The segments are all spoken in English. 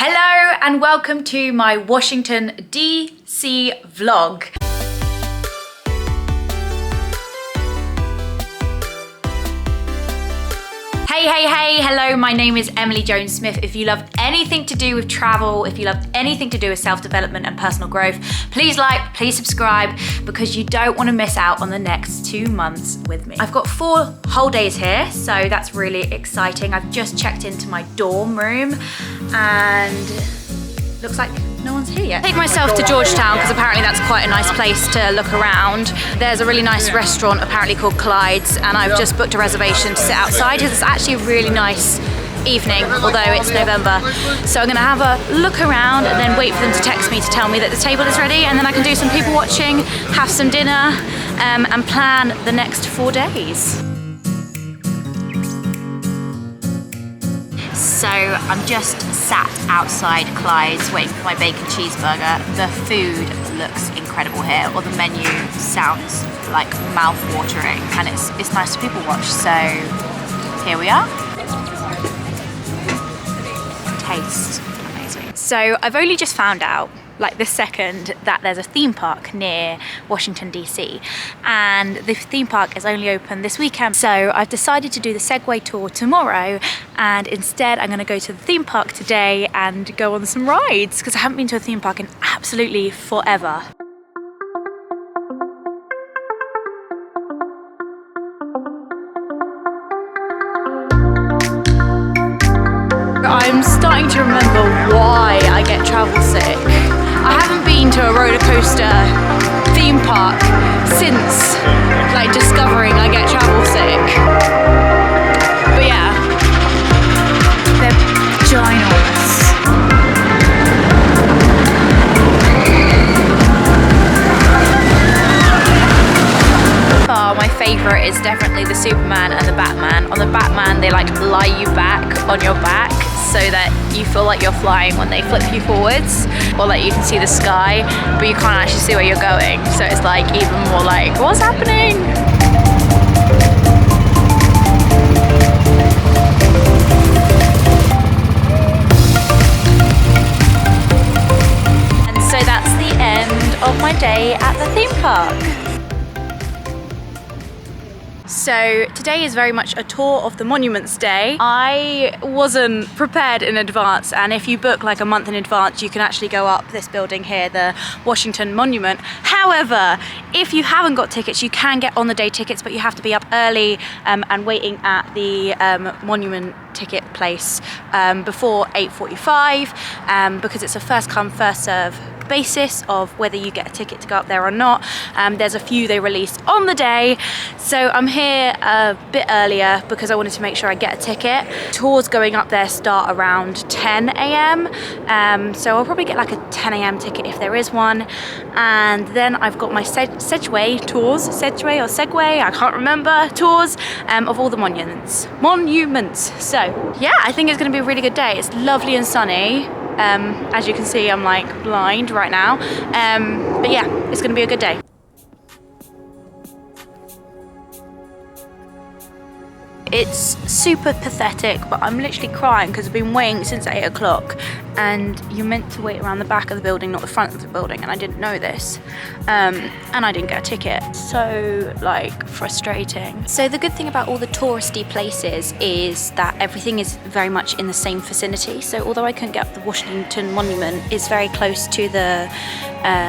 Hello and welcome to my Washington DC vlog. Hey, hello, my name is Emily Joan Smith. If you love anything to do with travel, if you love anything to do with self-development and personal growth, please like, please subscribe, because you don't want to miss out on the next 2 months with me. I've got 4 whole days here, so that's really exciting. I've just checked into my dorm room and looks like no one's here yet. I take myself to Georgetown because apparently that's quite a nice place to look around. There's a really nice restaurant apparently called Clyde's, and I've just booked a reservation to sit outside because it's actually a really nice evening, although it's November. So I'm gonna have a look around and then wait for them to text me to tell me that the table is ready, and then I can do some people watching, have some dinner, and plan the next 4 days. So I'm just sat outside Clyde's waiting for my bacon cheeseburger. The food looks incredible here, or the menu sounds like mouth-watering, and it's nice to people watch. So here we are. Taste amazing. So I've only just found out, like this second, that there's a theme park near Washington DC, and the theme park is only open this weekend. So I've decided to do the Segway tour tomorrow, and instead I'm going to go to the theme park today and go on some rides, because I haven't been to a theme park in absolutely forever. I'm starting to remember why I get travel sick. I haven't been to a roller coaster theme park since like discovering I get travel sick. But yeah, they're ginormous. Oh, my favourite is definitely the Superman and the Batman. On the Batman, they like lie you back on your back so that you feel like you're flying when they flip you forwards, or like you can see the sky, but you can't actually see where you're going. So it's like even more like, what's happening? And so that's the end of my day at the theme park. So today is very much a tour of the Monuments Day. I wasn't prepared in advance, and if you book like a month in advance, you can actually go up this building here, the Washington Monument. However, if you haven't got tickets, you can get on the day tickets, but you have to be up early and waiting at the monument ticket place before 8:45 because it's a first come, first serve basis of whether you get a ticket to go up there or not. There's a few they released on the day, so I'm here a bit earlier because I wanted to make sure I get a ticket. Tours going up there start around 10 a.m. So I'll probably get like a 10 a.m. ticket if there is one, and then I've got my Segway tours, Segway, I can't remember, tours of all the monuments. So yeah, I think it's going to be a really good day. It's lovely and sunny. As you can see, I'm like blind right now, but yeah, it's gonna be a good day. It's super pathetic, but I'm literally crying because I've been waiting since 8 o'clock, and you're meant to wait around the back of the building, not the front of the building, and I didn't know this, and I didn't get a ticket. So like frustrating. So the good thing about all the touristy places is that everything is very much in the same vicinity. So although I couldn't get up the Washington Monument, it's very close to the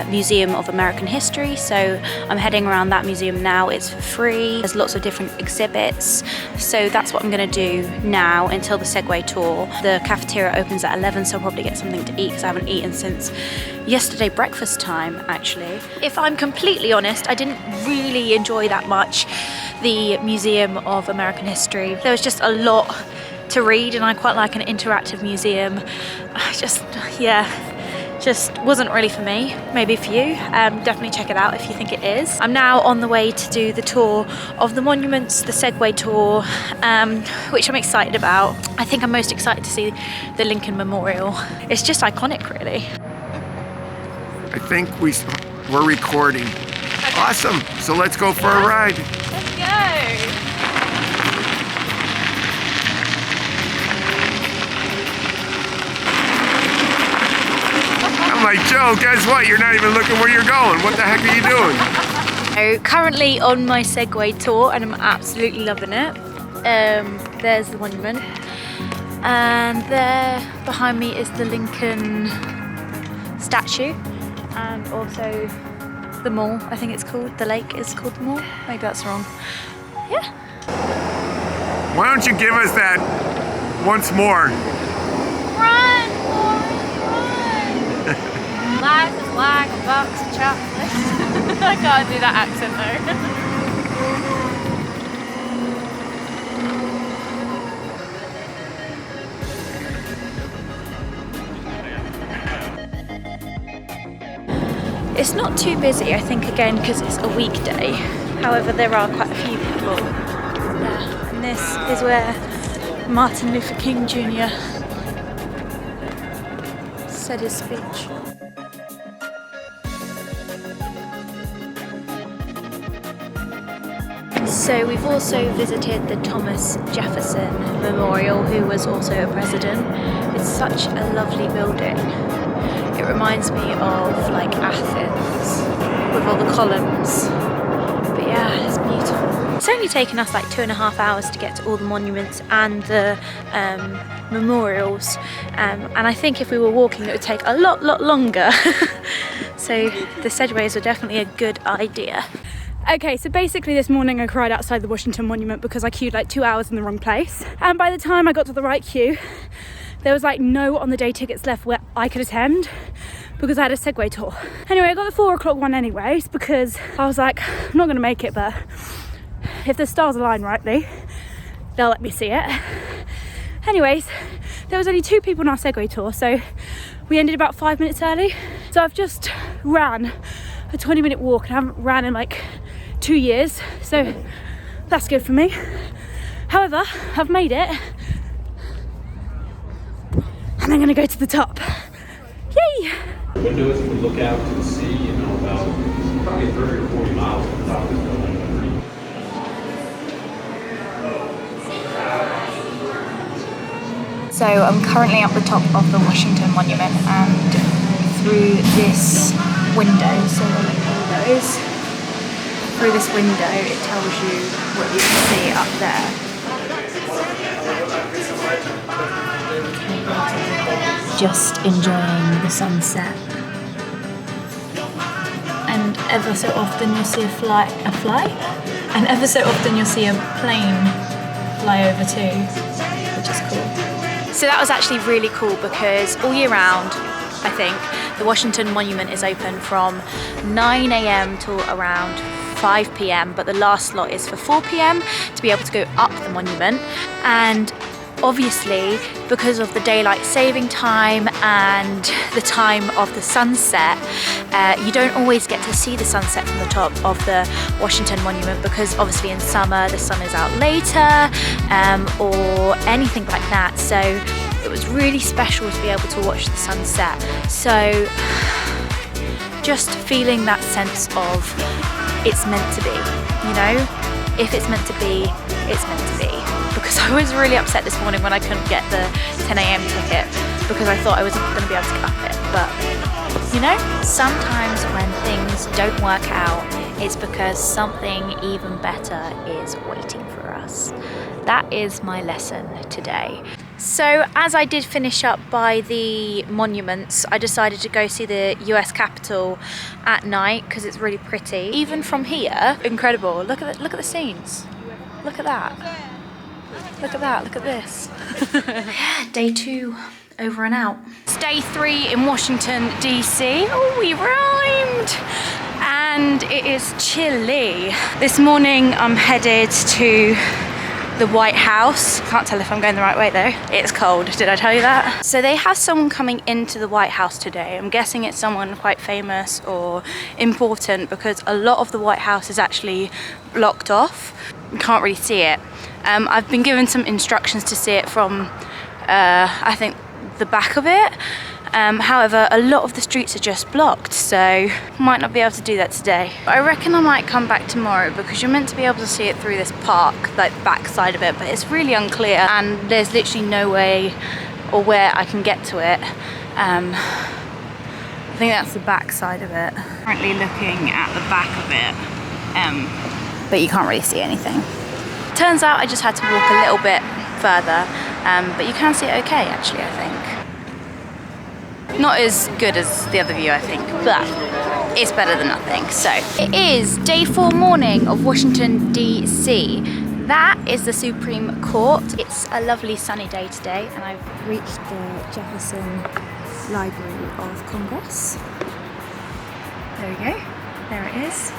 Museum of American History, so I'm heading around that museum now. It's for free. There's lots of different exhibits. So that's what I'm going to do now until the Segway tour. The cafeteria opens at 11, so I'll probably get something to eat because I haven't eaten since yesterday breakfast time, actually. If I'm completely honest, I didn't really enjoy that much the Museum of American History. There was just a lot to read, and I quite like an interactive museum. Just wasn't really for me. Maybe for you. Definitely check it out if you think it is. I'm now on the way to do the tour of the monuments, the Segway tour, which I'm excited about. I think I'm most excited to see the Lincoln Memorial. It's just iconic, really. I think we're recording. Okay. Awesome. So let's go for a ride. Let's go. like, Joe, guess what? You're not even looking where you're going. What the heck are you doing? So currently on my Segway tour, and I'm absolutely loving it. There's the monument, and there behind me is the Lincoln statue, and also the mall. I think it's called, the lake is called the mall. Maybe that's wrong. Yeah. Why don't you give us that once more? Run, Forrest, run! Life is like a box of chocolates. I can't do that accent though. It's not too busy, I think, again, because it's a weekday. However, there are quite a few people there. And this is where Martin Luther King Jr. said his speech. So we've also visited the Thomas Jefferson Memorial, who was also a president. It's such a lovely building. It reminds me of like Athens with all the columns. But yeah, it's beautiful. It's only taken us like 2.5 hours to get to all the monuments and the memorials. And I think if we were walking it would take a lot longer. So the Segways were definitely a good idea. Okay, so basically this morning I cried outside the Washington Monument because I queued like 2 hours in the wrong place. And by the time I got to the right queue, there was like no on the day tickets left where I could attend because I had a Segway tour. Anyway, I got the 4 o'clock one anyways because I was like, I'm not gonna make it, but if the stars align rightly, they'll let me see it. Anyways, there was only 2 people on our Segway tour, so we ended about 5 minutes early. So I've just ran a 20-minute walk and I haven't ran in like 2 years, so that's good for me. However, I've made it. And I'm gonna go to the top. Yay! Windows, you can look out to the sea, you know, about probably 30 or 40 miles from the top of this building. So I'm currently at the top of the Washington Monument, and through this window, so the windows, through this window it tells you what you can see up there. Just enjoying the sunset. And ever so often you'll see and ever so often you'll see a plane fly over too, which is cool. So that was actually really cool because all year round, I think, the Washington Monument is open from 9 AM till around 5 PM, but the last slot is for 4 PM to be able to go up the monument. And obviously, because of the daylight saving time and the time of the sunset, you don't always get to see the sunset from the top of the Washington Monument because obviously in summer the sun is out later or anything like that. So it was really special to be able to watch the sunset. So just feeling that sense of it's meant to be, you know? If it's meant to be, it's meant to be. Because I was really upset this morning when I couldn't get the 10 AM ticket because I thought I wasn't going to be able to get up it. But, you know, sometimes when things don't work out, it's because something even better is waiting for us. That is my lesson today. So as I did finish up by the monuments, I decided to go see the US Capitol at night because it's really pretty. Even from here, incredible. Look at the scenes. Look at that. Look at that, look at this. Day 2 over and out. It's day 3 in Washington, DC. Oh, we rhymed! And it is chilly. This morning I'm headed to the White House. Can't tell if I'm going the right way though. It's cold, did I tell you that? So they have someone coming into the White House today. I'm guessing it's someone quite famous or important because a lot of the White House is actually blocked off. You can't really see it. I've been given some instructions to see it from, I think, the back of it. However, a lot of the streets are just blocked, so might not be able to do that today. But I reckon I might come back tomorrow because you're meant to be able to see it through this park, like back side of it, but it's really unclear and there's literally no way or where I can get to it think that's the back side of it. Currently looking at the back of it, but you can't really see anything. Turns out I just had to walk a little bit further, but you can see it okay actually, I think. Not as good as the other view, I think, but it's better than nothing. So it is day 4 morning of Washington, D.C. That is the Supreme Court. It's a lovely sunny day today, and I've reached the Jefferson Library of Congress. There we go. There it is.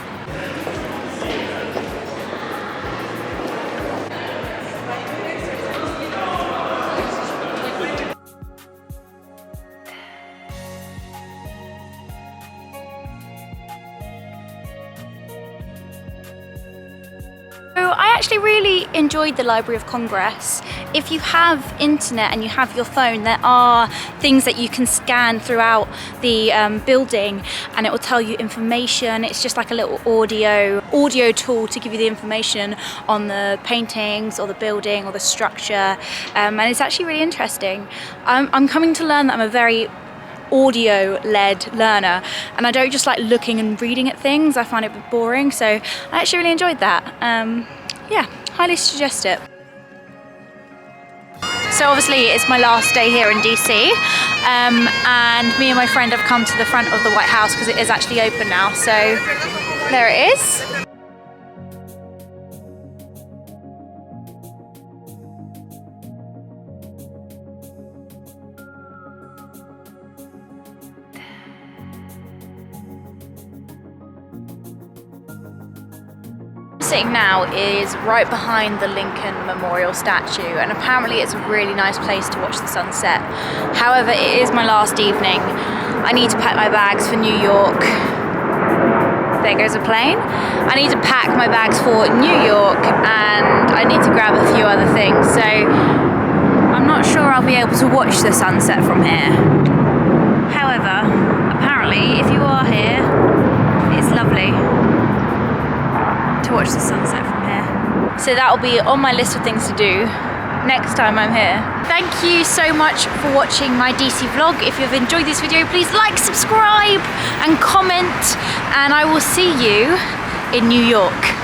I actually really enjoyed the Library of Congress. If you have internet and you have your phone, there are things that you can scan throughout the building, and it will tell you information. It's just like a little audio tool to give you the information on the paintings or the building or the structure, and it's actually really interesting. I'm coming to learn that I'm a very audio-led learner, and I don't just like looking and reading at things. I find it a bit boring, so I actually really enjoyed that. Yeah, highly suggest it. So obviously it's my last day here in DC, and me and my friend have come to the front of the White House because it is actually open now, so there it is. Sitting now is right behind the Lincoln Memorial statue, and apparently it's a really nice place to watch the sunset. However, it is my last evening. I need to pack my bags for New York. There goes a plane. I need to pack my bags for New York, and I need to grab a few other things. So I'm not sure I'll be able to watch the sunset from here. However, apparently if you are here, it's lovely to watch the sunset from here. So that will be on my list of things to do next time I'm here. Thank you so much for watching my DC vlog. If you've enjoyed this video, please like, subscribe and comment, and I will see you in New York.